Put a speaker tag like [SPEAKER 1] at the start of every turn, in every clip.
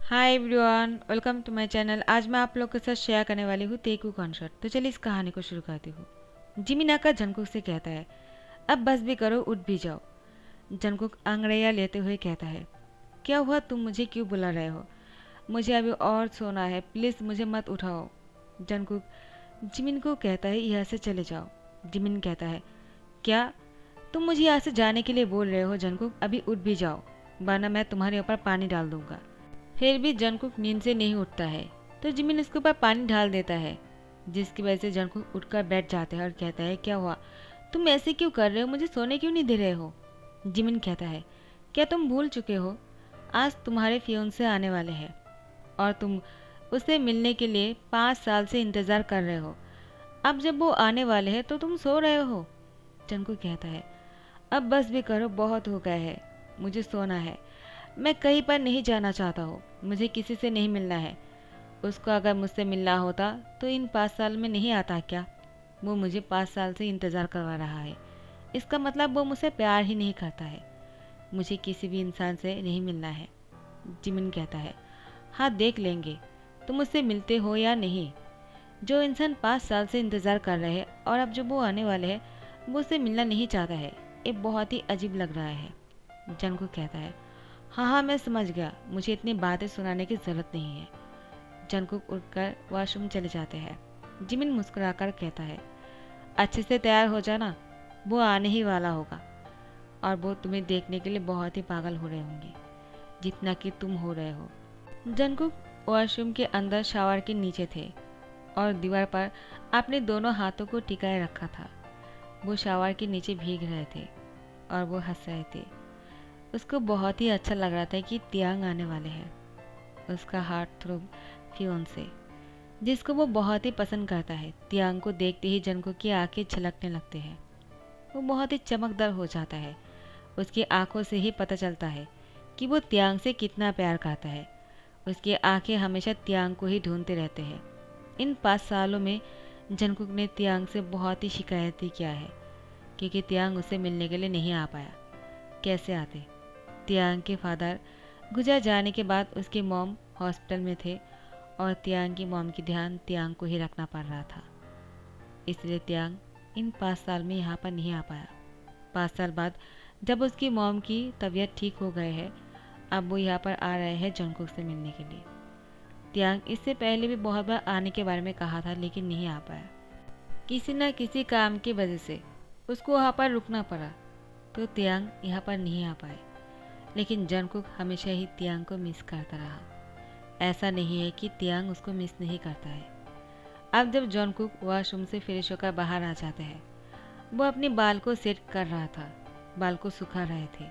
[SPEAKER 1] Hi everyone, welcome to my channel. आज मैं आप लोग के साथ शेयर करने वाली हूँ तेकू कॉन्सर्ट। तो चलिए इस कहानी को शुरू करती हूँ। जिमी नाका जंगकुक से कहता है, अब बस भी करो, उठ भी जाओ। जंगकुक अंग्रेया लेते हुए कहता है, क्या हुआ, तुम मुझे क्यों बुला रहे हो? मुझे अभी और सोना है, प्लीज़ मुझे मत उठाओ। जंगकुक जिमिन को कहता है, यहाँ से चले जाओ। जिमिन कहता है, क्या तुम मुझे यहाँ से जाने के लिए बोल रहे हो? जंगकुक अभी उठ भी जाओ, वरना मैं तुम्हारे ऊपर पानी डाल दूंगा। फिर भी जंगकुक नींद से नहीं उठता है, तो जिमिन उसके ऊपर पानी डाल देता है, जिसकी वजह से जंगकुक उठकर बैठ जाता है और कहता है, क्या हुआ, तुम ऐसे क्यों कर रहे हो, मुझे सोने क्यों नहीं दे रहे हो? जिमिन कहता है, क्या तुम भूल चुके हो, आज तुम्हारे फियोंसे आने वाले हैं और तुम उससे मिलने के लिए 5 साल से इंतज़ार कर रहे हो। अब जब वो आने वाले हैं तो तुम सो रहे हो। जंगकुक कहता है, अब बस भी करो, बहुत हो गया है, मुझे सोना है। मैं कहीं पर नहीं जाना चाहता हूँ, मुझे किसी से नहीं मिलना है। उसको अगर मुझसे मिलना होता तो इन 5 साल में नहीं आता क्या? वो मुझे 5 साल से इंतज़ार करवा रहा है, इसका मतलब वो मुझसे प्यार ही नहीं करता है। मुझे किसी भी इंसान से नहीं मिलना है। जिमिन कहता है, हाँ देख लेंगे तुम मुझसे मिलते हो या नहीं। जो इंसान 5 साल से इंतज़ार कर रहे हैं और अब जब वो आने वाले हैं वो उससे मिलना नहीं चाहता है, ये बहुत ही अजीब लग रहा है। जंगकुक कहता है, हाँ हाँ मैं समझ गया, मुझे इतनी बातें सुनाने की ज़रूरत नहीं है। जंगकुक उठकर वॉशरूम चले जाते हैं। जिमिन मुस्कुराकर कहता है, अच्छे से तैयार हो जाना, वो आने ही वाला होगा और वो तुम्हें देखने के लिए बहुत ही पागल हो रहे होंगे, जितना कि तुम हो रहे हो। जंगकुक वॉशरूम के अंदर शावर के नीचे थे और दीवार पर अपने दोनों हाथों को टिकाए रखा था। वो शावर के नीचे भीग रहे थे और वो हंस रहे थे। उसको बहुत ही अच्छा लग रहा था कि तियांग आने वाले हैं, उसका हार्ट थ्रोब फियोंसे, जिसको वो बहुत ही पसंद करता है। तियांग को देखते ही जंगकुक की आंखें झलकने लगते हैं। वो बहुत ही चमकदार हो जाता है। उसकी आंखों से ही पता चलता है कि वो तियांग से कितना प्यार करता है। उसकी आंखें हमेशा तियांग को ही ढूंढते रहते हैं। इन 5 सालों में जंगकुक ने तियांग से बहुत ही शिकायत किया है, क्योंकि तियांग उससे मिलने के लिए नहीं आ पाया। कैसे आते? तियांग के फादर गुजर जाने के बाद उसकी मॉम हॉस्पिटल में थे और तियांग की मॉम की ध्यान तियांग को ही रखना पड़ रहा था। इसलिए तियांग इन 5 साल में यहाँ पर नहीं आ पाया। 5 साल बाद जब उसकी मॉम की तबीयत ठीक हो गए है, अब वो यहाँ पर आ रहे हैं जंगकुक से मिलने के लिए। तियांग इससे पहले भी बहुत बार आने के बारे में कहा था, लेकिन नहीं आ पाया। किसी न किसी काम की वजह से उसको वहाँ पर रुकना पड़ा, तो तियांग यहाँ पर नहीं आ पाए। लेकिन जंगकुक हमेशा ही तियांग को मिस करता रहा। ऐसा नहीं है कि तियांग उसको मिस नहीं करता है। अब जब जंगकुक वॉशरूम से फ्रेश होकर बाहर आ जाते हैं, वो अपने बाल को सेट कर रहा था, बाल को सुखा रहे थे।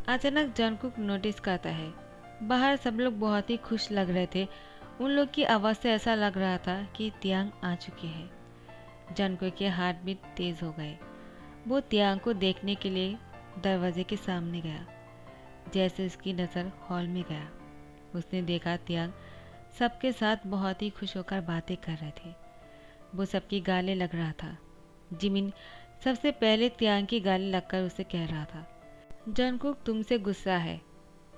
[SPEAKER 1] अचानक जंगकुक नोटिस करता है, बाहर सब लोग बहुत ही खुश लग रहे थे। उन लोग की आवाज़ से ऐसा लग रहा था कि तियांग आ चुके हैं। जंगकुक के हार्ट बीट तेज हो गए। वो तियांग को देखने के लिए दरवाजे के सामने गया। जैसे उसकी नज़र हॉल में गया, उसने देखा तियांग सबके साथ बहुत ही खुश होकर बातें कर रहे थे। वो सबकी गालें लग रहा था। जिमिन सबसे पहले तियांग की गालें लगकर उसे कह रहा था, जंगकुक तुमसे गुस्सा है,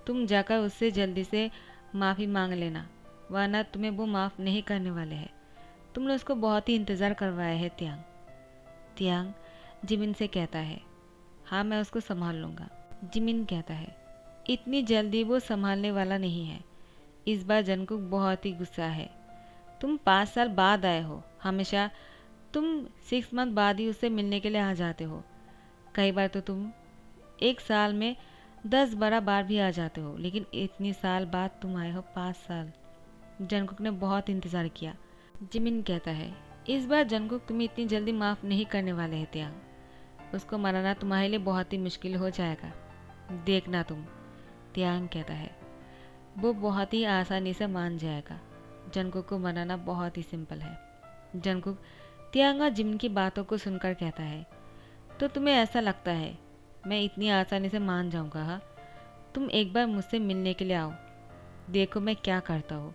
[SPEAKER 1] तुम जाकर उससे जल्दी से माफ़ी मांग लेना, वरना तुम्हें वो माफ़ नहीं करने वाले हैं। तुमने उसको बहुत ही इंतज़ार करवाया है। तियांग तियांग जिमिन से कहता है, हाँ मैं उसको संभाल लूँगा। जिमिन कहता है, इतनी जल्दी वो संभालने वाला नहीं है। इस बार जंगकुक बहुत ही गुस्सा है। तुम 5 साल बाद आए हो, हमेशा तुम 6 मंथ बाद ही उससे मिलने के लिए आ जाते हो। कई बार तो तुम एक साल में 10-12 बार भी आ जाते हो, लेकिन इतनी साल बाद तुम आए हो 5 साल। जंगकुक ने बहुत इंतज़ार किया। जिमिन कहता है, इस बार जंगकुक तुम्हें इतनी जल्दी माफ़ नहीं करने वाले हैं तियांग। उसको मनाना तुम्हारे लिए बहुत ही मुश्किल हो जाएगा, देखना तुम। तियांग कहता है, वो बहुत ही आसानी से मान जाएगा। जंगकुक को मनाना बहुत ही सिंपल है। जंगकुक तियांग और जिमिन की बातों को सुनकर कहता है, तो तुम्हें ऐसा लगता है मैं इतनी आसानी से मान जाऊंगा? हाँ, तुम एक बार मुझसे मिलने के लिए आओ, देखो मैं क्या करता हूँ।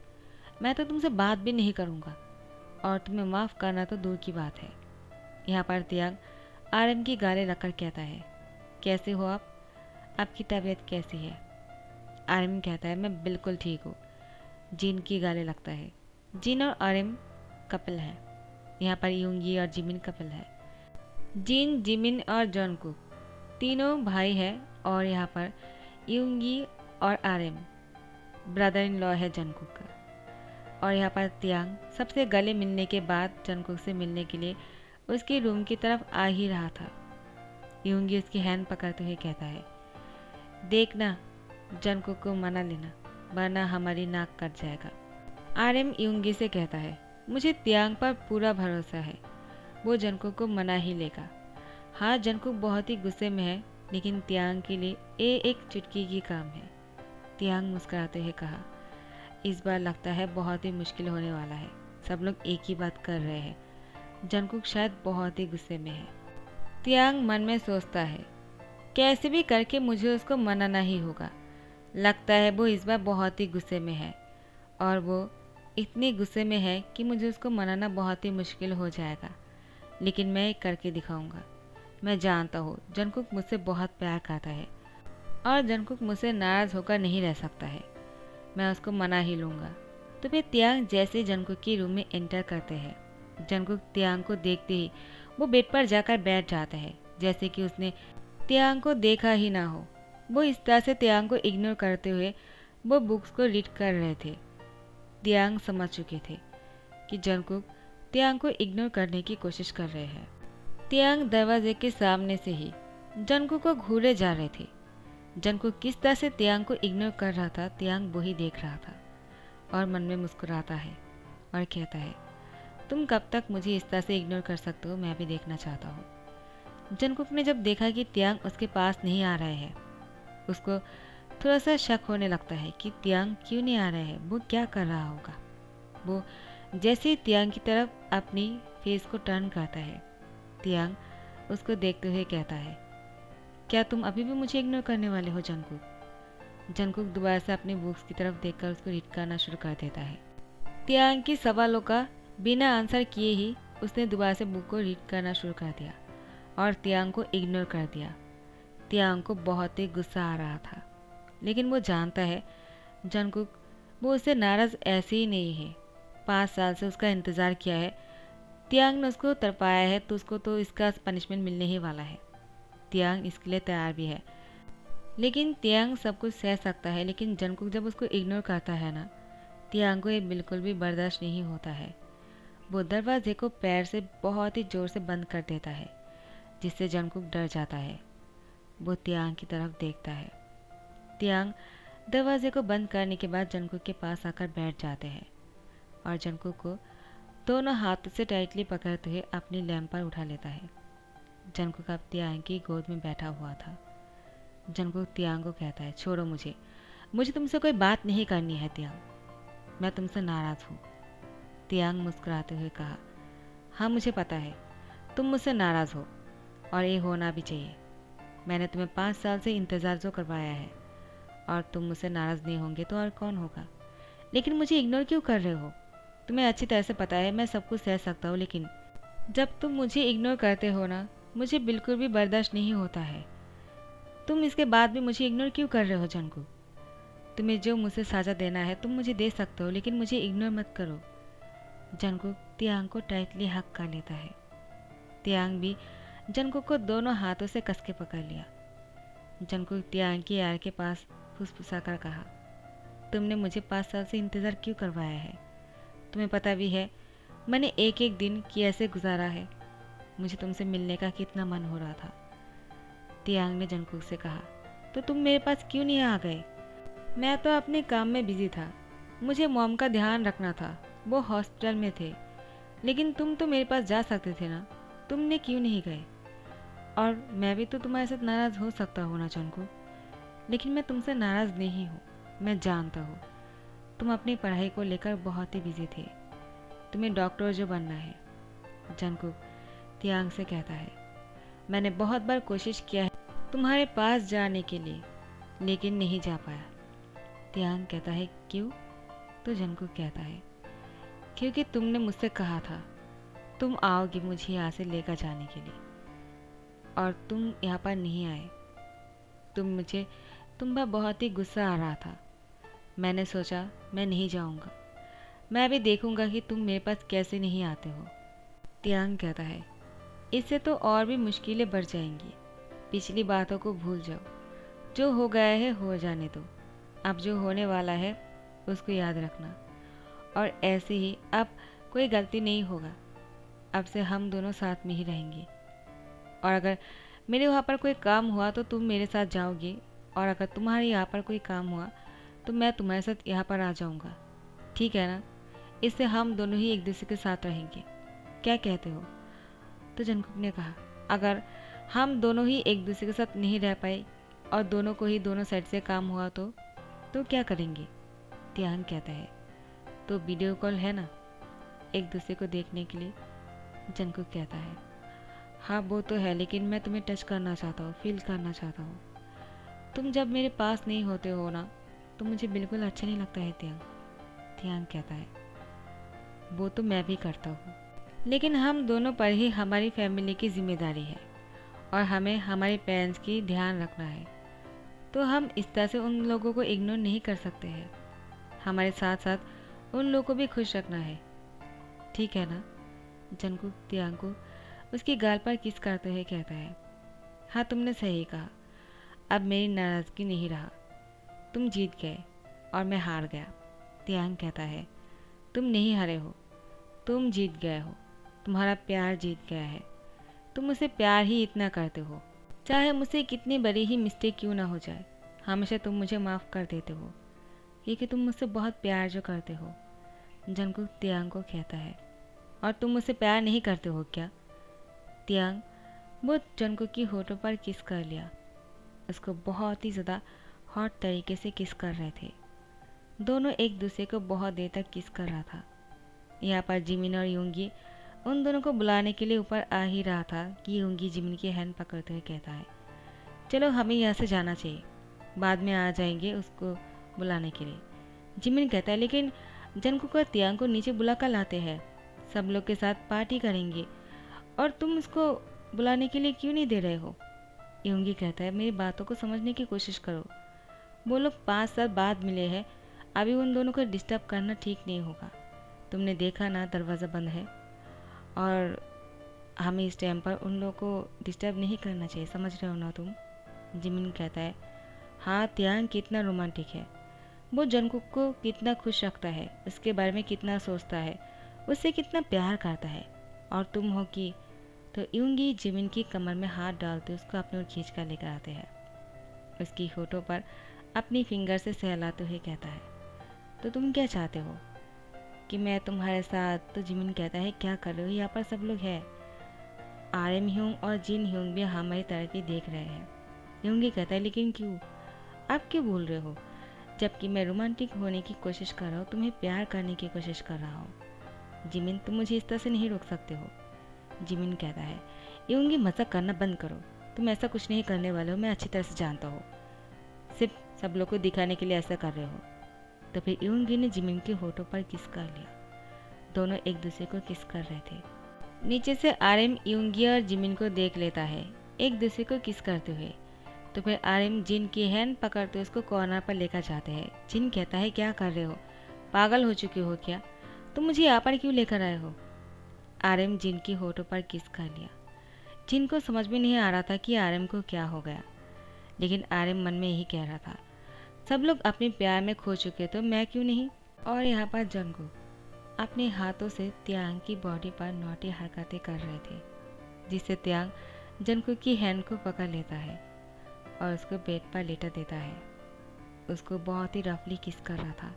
[SPEAKER 1] मैं तो तुमसे बात भी नहीं करूँगा और तुम्हें माफ़ करना तो दूर की बात है। यहाँ पर तियांग आर्यन की गाली रखकर कहता है, कैसे हो आप? आपकी तबीयत कैसी है? आर्यन कहता है, मैं बिल्कुल ठीक हूँ, जिन की गाले लगता है। जिन और आरएम कपल है। यहाँ पर यूंगी और जिमिन कपल है। जिन, जिमिन और जॉनकुक तीनों भाई है और यहाँ पर यूंगी और आरएम ब्रदर इन लॉ है जॉनकुक का। और यहाँ पर तियांग सबसे गले मिलने के बाद जॉनकुक से मिलने के लिए उसके रूम की तरफ आ ही रहा था। यूंगी उसकी हैंड पकड़ते हुए कहता है, देखना जॉनकुक को मना लेना वरना हमारी नाक कट जाएगा। आरएम यूंगी से कहता है, मुझे तियांग पर पूरा भरोसा है, वो जॉनकुक को मना ही लेगा। हाँ, जॉनकुक बहुत ही गुस्से में है लेकिन तियांग के लिए ये एक चुटकी की काम है। तियांग मुस्कुराते हुए कहा, इस बार लगता है बहुत ही मुश्किल होने वाला है। सब लोग एक ही बात कर रहे हैं। जॉनकुक शायद बहुत ही गुस्से में है। तियांग मन में सोचता है, कैसे भी करके मुझे उसको मनाना ही होगा। लगता है वो इस बार बहुत ही गुस्से में है और वो इतने गुस्से में है कि मुझे उसको मनाना बहुत ही मुश्किल हो जाएगा, लेकिन मैं करके दिखाऊंगा। मैं जानता हूँ जॉनकुक मुझसे बहुत प्यार करता है और जॉनकुक मुझसे नाराज़ होकर नहीं रह सकता है। मैं उसको मना ही लूँगा। तो फिर तियांग जैसे जॉनकुक के रूम में एंटर करते हैं, जॉनकुक तियांग को देखते ही वो बेड पर जाकर बैठ जाता है जैसे कि उसने तियांग को देखा ही ना हो। वो इस तरह से तियांग को इग्नोर करते हुए वो बुक्स को रीड कर रहे थे। तियांग समझ चुके थे कि जॉनकुक तियांग को इग्नोर करने की कोशिश कर रहे हैं। तियांग दरवाजे के सामने से ही जॉनकुक को घूरे जा रहे थे। जॉनकुक किस तरह से तियांग को इग्नोर कर रहा था, तियांग वही देख रहा था और मन में मुस्कुराता है और कहता है, तुम कब तक मुझे इस तरह से इग्नोर कर सकते हो, मैं भी देखना चाहता हूँ। जॉनकुक ने जब देखा कि तियांग उसके पास नहीं आ रहे हैं, उसको थोड़ा सा शक होने लगता है कि तियांग क्यों नहीं आ रहे हैं, वो क्या कर रहा होगा। वो जैसे ही तियांग की तरफ अपनी फेस को टर्न करता है, तियांग उसको देखते हुए कहता है, क्या तुम अभी भी मुझे इग्नोर करने वाले हो जॉनकुक। जॉनकुक दोबारा से अपनी बुक्स की तरफ देखकर उसको रीड करना शुरू कर देता है। तियांग की सवालों का बिना आंसर किए ही उसने दोबारा से बुक को रीड करना शुरू कर दिया और तियांग को इग्नोर कर दिया। तियांग को बहुत ही गुस्सा आ रहा था, लेकिन वो जानता है जॉनकुक वो उससे नाराज़ ऐसे ही नहीं है। 5 साल से उसका इंतज़ार किया है, तियांग ने उसको तड़पाया है तो उसको तो इसका पनिशमेंट मिलने ही वाला है। तियांग इसके लिए तैयार भी है, लेकिन तियांग सब कुछ सह सकता है, लेकिन जॉनकुक जब उसको इग्नोर करता है ना, तियांग को ये बिल्कुल भी बर्दाश्त नहीं होता है। वो दरवाजे को पैर से बहुत ही ज़ोर से बंद कर देता है, जिससे जॉनकुक डर जाता है। वो तियांग की तरफ देखता है। तियांग दरवाजे को बंद करने के बाद जॉनकुक के पास आकर बैठ जाते हैं और जॉनकुक को दोनों हाथों से टाइटली पकड़ते हुए अपनी लैंप पर उठा लेता है। जॉनकुक अब तियांग की गोद में बैठा हुआ था। जॉनकुक तियांग को कहता है, छोड़ो मुझे, मुझे तुमसे कोई बात नहीं करनी है तियांग, मैं तुमसे नाराज़ हूँ। तियांग मुस्कुराते हुए कहा, हाँ मुझे पता है तुम मुझसे नाराज़ हो और ये होना भी चाहिए। मैंने तुम्हें 5 साल से इंतज़ार जो करवाया है और तुम मुझसे नाराज़ नहीं होंगे तो और कौन होगा। लेकिन मुझे इग्नोर क्यों कर रहे हो। तुम्हें अच्छी तरह से पता है मैं सब कुछ सह सकता हूँ, लेकिन जब तुम मुझे इग्नोर करते हो ना, मुझे बिल्कुल भी बर्दाश्त नहीं होता है। तुम इसके बाद भी मुझे इग्नोर क्यों कर रहे हो जॉनकुक। तुम्हें जो मुझसे साझा देना है तुम मुझे दे सकते हो, लेकिन मुझे इग्नोर मत करो। जॉनकुक तियांग को टाइटली हक कर लेता है। तियांग भी जॉनकुक को दोनों हाथों से कस के पकड़ लिया। जॉनकुक तियांग की यार के पास फुसफुसाकर कहा, तुमने मुझे 5 साल से इंतज़ार क्यों करवाया है। तुम्हें पता भी है मैंने एक एक दिन कैसे गुजारा है। मुझे तुमसे मिलने का कितना मन हो रहा था। तियांग ने जॉनकुक से कहा, तो तुम मेरे पास क्यों नहीं आ गए। मैं तो अपने काम में बिजी था, मुझे मॉम का ध्यान रखना था, वो हॉस्पिटल में थे। लेकिन तुम तो मेरे पास जा सकते थे ना, तुमने क्यों नहीं गए। और मैं भी तो तुम्हारे साथ नाराज़ हो सकता हूँ ना जॉनकुक, लेकिन मैं तुमसे नाराज़ नहीं हूँ। मैं जानता हूँ तुम अपनी पढ़ाई को लेकर बहुत ही बिजी थे, तुम्हें डॉक्टर जो बनना है। जॉनकुक तियांग से कहता है, मैंने बहुत बार कोशिश किया है तुम्हारे पास जाने के लिए, लेकिन नहीं जा पाया। तियांग कहता है, क्यों। तो जॉनकुक कहता है, क्योंकि तुमने मुझसे कहा था तुम आओगे मुझे यहाँ से लेकर जाने के लिए, और तुम यहाँ पर नहीं आए। तुम पर बहुत ही गुस्सा आ रहा था। मैंने सोचा मैं नहीं जाऊंगा, मैं भी देखूंगा कि तुम मेरे पास कैसे नहीं आते हो। तियांग कहता है, इससे तो और भी मुश्किलें बढ़ जाएंगी। पिछली बातों को भूल जाओ, जो हो गया है हो जाने दो। अब जो होने वाला है उसको याद रखना, और ऐसे ही अब कोई गलती नहीं होगा। अब से हम दोनों साथ में ही रहेंगे, और अगर मेरे वहाँ पर कोई काम हुआ तो तुम मेरे साथ जाओगे, और अगर तुम्हारे यहाँ पर कोई काम हुआ तो मैं तुम्हारे साथ यहाँ पर आ जाऊँगा, ठीक है ना? इससे हम दोनों ही एक दूसरे के साथ रहेंगे, क्या कहते हो? तो जंगकुक ने कहा, अगर हम दोनों ही एक दूसरे के साथ नहीं रह पाए और दोनों को ही दोनों साइड से काम हुआ तो क्या करेंगे? तियांग कहता है, तो वीडियो कॉल है ना, एक दूसरे को देखने के लिए। जंगकुक कहता है, हाँ वो तो है, लेकिन मैं तुम्हें टच करना चाहता हूँ, फील करना चाहता हूँ। तुम जब मेरे पास नहीं होते हो ना तो मुझे बिल्कुल अच्छा नहीं लगता है तियांग। तियांग कहता है, वो तो मैं भी करता हूँ, लेकिन हम दोनों पर ही हमारी फैमिली की जिम्मेदारी है और हमें हमारे पेरेंट्स की ध्यान रखना है, तो हम इस तरह से उन लोगों को इग्नोर नहीं कर सकते हैं। हमारे साथ साथ उन लोगों को भी खुश रखना है, ठीक है ना? जंगकुक तियांग को उसकी गाल पर किस करते हुए कहता है, हाँ तुमने सही कहा, अब मेरी नाराज़गी नहीं रहा। तुम जीत गए और मैं हार गया। तियांग कहता है, तुम नहीं हारे हो, तुम जीत गए हो, तुम्हारा प्यार जीत गया है। तुम मुझसे प्यार ही इतना करते हो, चाहे मुझसे कितनी बड़ी ही मिस्टेक क्यों ना हो जाए, हमेशा तुम मुझे माफ़ कर देते हो, क्योंकि तुम मुझसे बहुत प्यार जो करते हो। जंगकुक तियांग को कहता है, और तुम मुझसे प्यार नहीं करते हो क्या? तियांग वो जंगकुक की होठों पर किस कर लिया, उसको बहुत ही ज़्यादा हॉट तरीके से किस कर रहे थे। दोनों एक दूसरे को बहुत देर तक किस कर रहा था। यहाँ पर जिमिन और योंगी उन दोनों को बुलाने के लिए ऊपर आ ही रहा था कि योंगी जिमिन की हैंड पकड़ते हुए कहता है, चलो हमें यहाँ से जाना चाहिए, बाद में आ जाएंगे उसको बुलाने के लिए। जिमिन कहता है, लेकिन जंगकुक और तियांग को नीचे बुला कर लाते हैं, सब लोग के साथ पार्टी करेंगे, और तुम उसको बुलाने के लिए क्यों नहीं दे रहे हो? योंगी कहता है, मेरी बातों को समझने की कोशिश करो, वो लोग 5 साल बाद मिले हैं, अभी उन दोनों को डिस्टर्ब करना ठीक नहीं होगा। तुमने देखा ना दरवाज़ा बंद है, और हमें इस टाइम पर उन लोगों को डिस्टर्ब नहीं करना चाहिए, समझ रहे हो ना तुम? जिमिन कहता है, हाँ तियांग कितना रोमांटिक है, वो जंगकुक को कितना खुश रखता है, उसके बारे में कितना सोचता है, उससे कितना प्यार करता है, और तुम हो कि तो यूंगी जिमिन की कमर में हाथ डालते उसको अपनी ओर खींच कर लेकर आते हैं, उसकी होठों पर अपनी फिंगर से सहलाते हुए कहता है, तो तुम क्या चाहते हो कि मैं तुम्हारे साथ? तो जिमिन कहता है, क्या कर रहे हो, यहाँ पर सब लोग हैं, RM ह्यूंग और जिन ह्यूंग भी हमारी तरफ देख रहे हैं। ह्यूंगी कहता है, लेकिन क्यों, आप क्यों बोल रहे हो, जबकि मैं रोमांटिक होने की कोशिश कर रहा हूँ, तुम्हें प्यार करने की कोशिश कर रहा हूँ। जिमिन तुम मुझे इस तरह से नहीं रोक सकते हो। जिमिन कहता है, ह्यूंगी मजाक करना बंद करो, तुम ऐसा कुछ नहीं करने वाले हो, मैं अच्छी तरह से जानता हूँ, सिर्फ सब लोग को दिखाने के लिए ऐसा कर रहे हो। तो फिर ह्यूंगी ने जिमिन के होठों पर किस कर लिया, दोनों एक दूसरे को किस कर रहे थे। नीचे से RM ह्यूंगी और जिमिन को देख लेता है एक दूसरे को किस करते हुए, तो फिर RM जिन की हैंड पकड़ते उसको कॉर्नर पर लेकर जाते हैं। जिन कहता है, क्या कर रहे हो, पागल हो चुके हो क्या, तुम मुझे यहाँ पर क्यों लेकर आए हो? RM जिन की होठों पर किस कर लिया। जिन को समझ में नहीं आ रहा था कि RM को क्या हो गया, लेकिन RM मन में यही कह रहा था, सब लोग अपने प्यार में खो चुके तो मैं क्यों नहीं? और यहाँ पर जंगकुक अपने हाथों से तियांग की बॉडी पर नौटी हरकतें कर रहे थे, जिससे तियांग जंगकुक की हैंड को पकड़ लेता है और उसको बेड पर लेटा देता है। उसको बहुत ही रफली किस कर रहा था।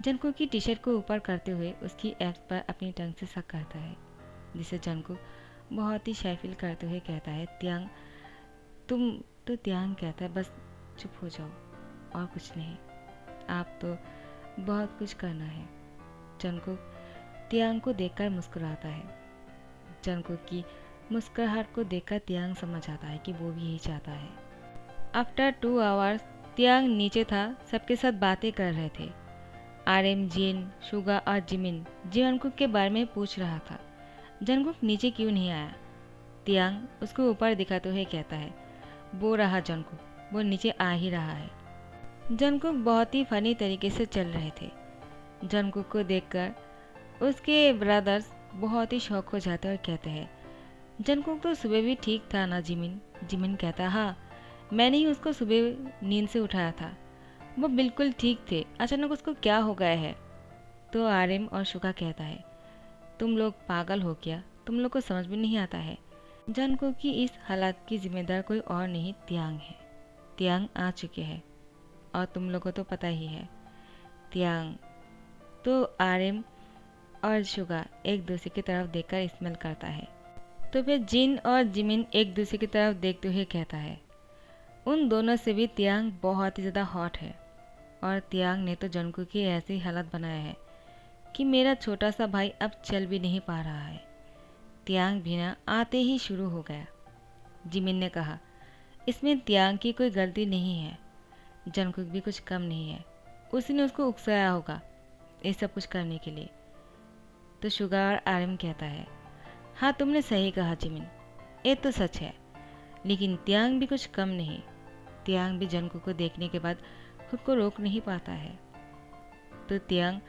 [SPEAKER 1] जंगकुक की टी शर्ट को ऊपर करते हुए उसकी एब्स पर अपनी टंग से सक करता है, जिसे जंगकुक बहुत ही शाय फील करते हुए कहता है, तियांग तुम। तो तियांग कहता है, बस चुप हो जाओ और कुछ नहीं, आप तो बहुत कुछ करना है। जंगकुक तियांग को देखकर मुस्कुराता है। जंगकुक की मुस्कुराहट को देखकर तियांग समझ आता है कि वो भी यही चाहता है। आफ्टर 2 आवर्स तियांग नीचे था, सबके साथ बातें कर रहे थे। RM जिन, शुगा और जिमिन जंगकुक के बारे में पूछ रहा था, जंगकुक नीचे क्यों नहीं आया? तियांग उसको ऊपर दिखाते हुए कहता है, वो रहा जंगकुक, वो नीचे आ ही रहा है। जंगकुक बहुत ही फनी तरीके से चल रहे थे। जंगकुक को देखकर उसके ब्रदर्स बहुत ही शौक हो जाते और कहते हैं, जंगकुक तो सुबह भी ठीक था ना जिमिन। जिमिन कहता, हाँ मैंने ही उसको सुबह नींद से उठाया था, वो बिल्कुल ठीक थे, अचानक उसको क्या हो गया है। तो आर्यन और शुका कहता है, तुम लोग पागल हो क्या, तुम लोग को समझ में नहीं आता है। जंगकुक की इस हालात की जिम्मेदार कोई और नहीं तियांग है। तियांग आ चुके हैं और तुम लोग को तो पता ही है। तियांग तो आर्यन और शुगा एक दूसरे की तरफ देखकर स्मेल करता है। तो फिर जिन और जिमिन एक दूसरे की तरफ देखते हुए कहता है, उन दोनों से भी तियांग बहुत ही ज़्यादा हॉट है। और तियांग ने तो जंगकुक की ऐसी हालत बनाया है कि मेरा छोटा सा भाई अब चल भी नहीं पा रहा है। तियांग भी ना आते ही शुरू हो गया। जिमिन ने कहा, इसमें तियांग की कोई गलती नहीं है, जंगकुक भी कुछ कम नहीं है, उसने उसको उकसाया होगा ये सब कुछ करने के लिए। तो शुगर आर्यन कहता है, हाँ तुमने सही कहा जिमिन, ये तो सच है, लेकिन तियांग भी कुछ कम नहीं। तियांग भी जंगकुक को देखने के बाद खुद को रोक नहीं पाता है। तो तियांग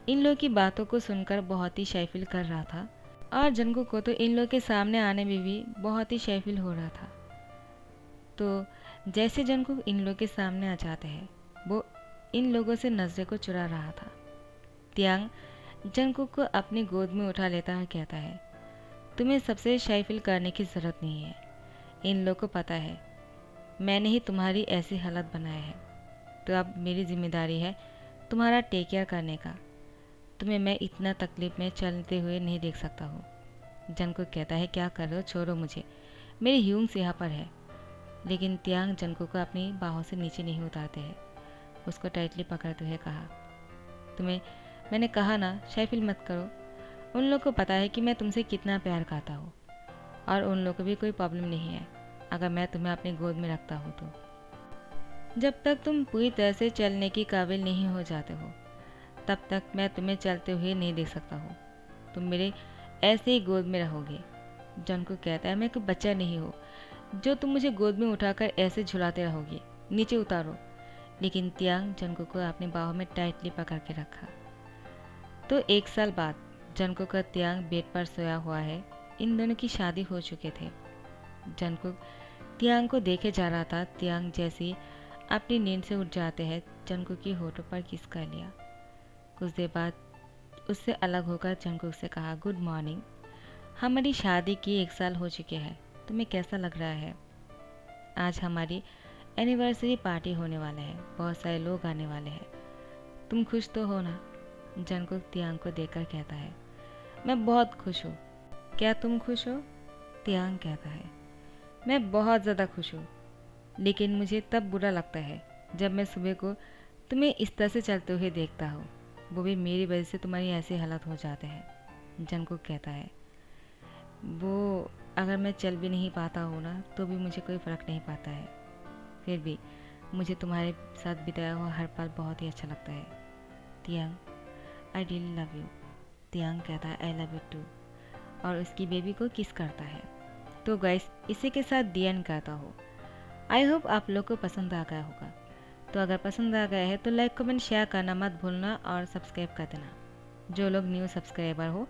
[SPEAKER 1] इन लोगों की बातों को सुनकर बहुत ही शाय फील कर रहा था और जंगकुक को तो इन लोगों के सामने आने में भी बहुत ही शाय फील हो रहा था। तो जैसे जंगकुक इन लोगों के सामने आ जाते हैं, वो इन लोगों से नजरें को चुरा रहा था। तियांग जंगकुक को अपनी गोद में उठा लेता है, कहता है, तुम्हें सबसे शाय फील करने की ज़रूरत नहीं है, इन लोगों को पता है मैंने ही तुम्हारी ऐसी हालत बनाया है, तो अब मेरी जिम्मेदारी है तुम्हारा टेक केयर करने का। तुम्हें मैं इतना तकलीफ में चलते हुए नहीं देख सकता हूँ। जंगकुक कहता है, क्या कर रहे हो, छोड़ो मुझे, मेरी ह्यूंग्स यहाँ पर है। लेकिन तियांग जंगकुक को अपनी बाहों से नीचे नहीं उतारते हैं, उसको टाइटली पकड़ते हुए कहा, तुम्हें मैंने कहा ना शाय फील मत करो, उन लोग को पता है कि मैं तुमसे कितना प्यार करता हूँ और उन लोग को भी कोई प्रॉब्लम नहीं है अगर मैं तुम्हें अपनी गोद में रखता हूँ तो। जब तक तुम पूरी तरह से चलने की काबिल नहीं हो जाते हो तब तक मैं तुम्हें चलते हुए नहीं देख सकता हूँ, तुम मेरे ऐसे ही गोद में रहोगे। जंगकुक कहता है, मैं कोई बच्चा नहीं हूँ जो तुम मुझे गोद में उठाकर ऐसे झुलाते रहोगे, नीचे उतारो। लेकिन तियांग जंगकुक को अपनी बाहों में टाइटली पकड़ के रखा। तो 1 साल बाद जंगकुक का तियांग बेड पर सोया हुआ है। इन दोनों की शादी हो चुके थे। जंगकुक तियांग को देखे जा रहा था। तियांग जैसे अपनी नींद से उठ जाते हैं, जंगकुक की होठों पर किस कर लिया। कुछ देर बाद उससे अलग होकर जंगकुक से कहा, गुड मॉर्निंग, हमारी शादी की 1 साल हो चुके हैं, तुम्हें कैसा लग रहा है? आज हमारी एनिवर्सरी पार्टी होने वाला है, बहुत सारे लोग आने वाले हैं, तुम खुश तो हो ना? जंगकुक तियांग को देखकर कहता है, मैं बहुत खुश हूँ। क्या तुम खुश हो? तियांग कहता है, मैं बहुत ज़्यादा खुश हूँ, लेकिन मुझे तब बुरा लगता है जब मैं सुबह को तुम्हें इस तरह से चलते हुए देखता हूँ, वो भी मेरी वजह से तुम्हारी ऐसी हालत हो जाते हैं। जंगकुक कहता है, वो अगर मैं चल भी नहीं पाता हूँ ना तो भी मुझे कोई फ़र्क नहीं पड़ता है, फिर भी मुझे तुम्हारे साथ बिताया हुआ हर पल बहुत ही अच्छा लगता है। तियांग, आई रियली लव यू। तियांग कहता है, आई लव यू टू, और उसकी बेबी को किस करता है। तो गाइस, इसी के साथ दी एंड करता हूँ। आई होप आप लोग को पसंद आ गया होगा। तो अगर पसंद आ गया है तो लाइक कमेंट शेयर करना मत भूलना और सब्सक्राइब कर देना। जो लोग न्यू सब्सक्राइबर हो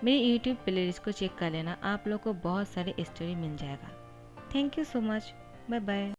[SPEAKER 1] मेरी यूट्यूब प्लेलिस्ट को चेक कर लेना, आप लोग को बहुत सारे स्टोरी मिल जाएगा। Thank you so much, bye bye.